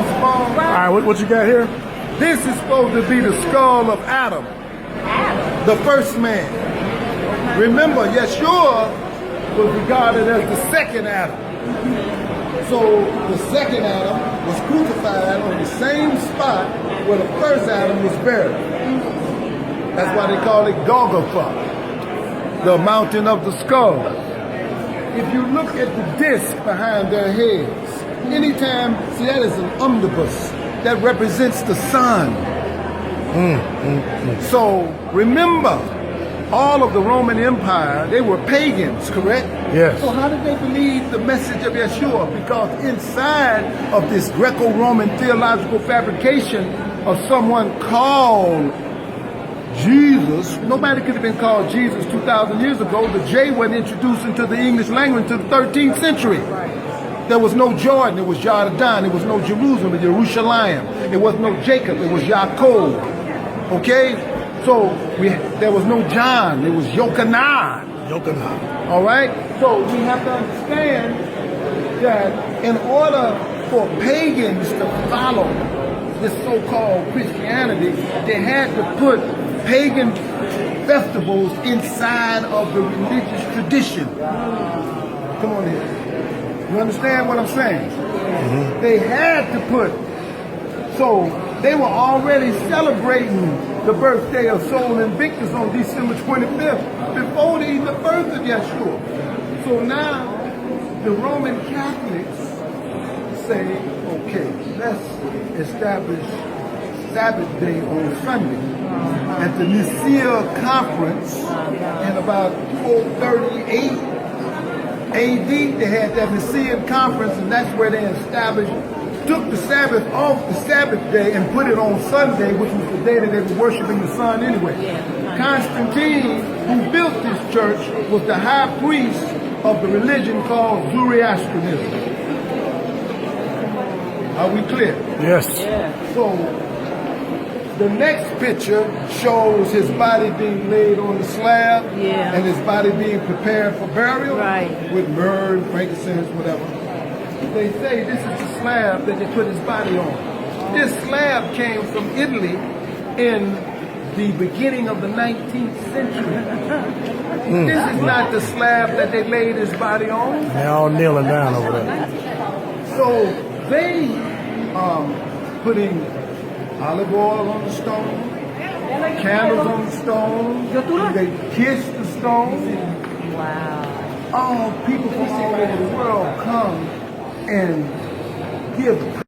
crossbones. All right, what you got here? This is supposed to be the skull of Adam, the first man. Remember, Yeshua was regarded as the second Adam. So the second Adam was crucified on the same spot where the first Adam was buried. That's why they call it Golgotha, the mountain of the skull. If you look at the disc behind their heads, anytime, see, that is an omnibus that represents the sun. So remember, all of the Roman Empire, they were pagans, correct? Yes. So how did they believe the message of Yeshua? Because inside of this Greco-Roman theological fabrication of someone called Jesus, nobody could have been called Jesus 2,000 years ago. The J wasn't introduced into the English language until the 13th century. There was no Jordan, it was Jordan. There was no Jerusalem, it was Jerusalem. There was no Jacob, it was Jacob. Okay? So there was no John, it was Yochanan. All right? So we have to understand that in order for pagans to follow this so-called Christianity, they had to put pagan festivals inside of the religious tradition. Come on here. You understand what I'm saying? They had to put, so they were already celebrating the birthday of Sol Invictus on December 25th before the birth of Yeshua. So now the Roman Catholics say, okay, let's establish Sabbath day on Sunday. At the Nicaea Conference in about 438 AD, they had that Nicene Conference, and that's where they established, took the Sabbath off the Sabbath day and put it on Sunday, which was the day that they were worshiping the sun anyway. Constantine, who built this church, was the high priest of the religion called Zoroastrianism. Are we clear? Yes. So the next picture shows his body being laid on the slab and his body being prepared for burial with myrrh, frankincense, whatever. They say this is the slab that they put his body on. This slab came from Italy in the beginning of the 19th century. This is not the slab that they laid his body on. They're all kneeling down over there. So they putting olive oil on the stone, candles on the stone, they kiss the stone. Wow. All people from all over the world come and give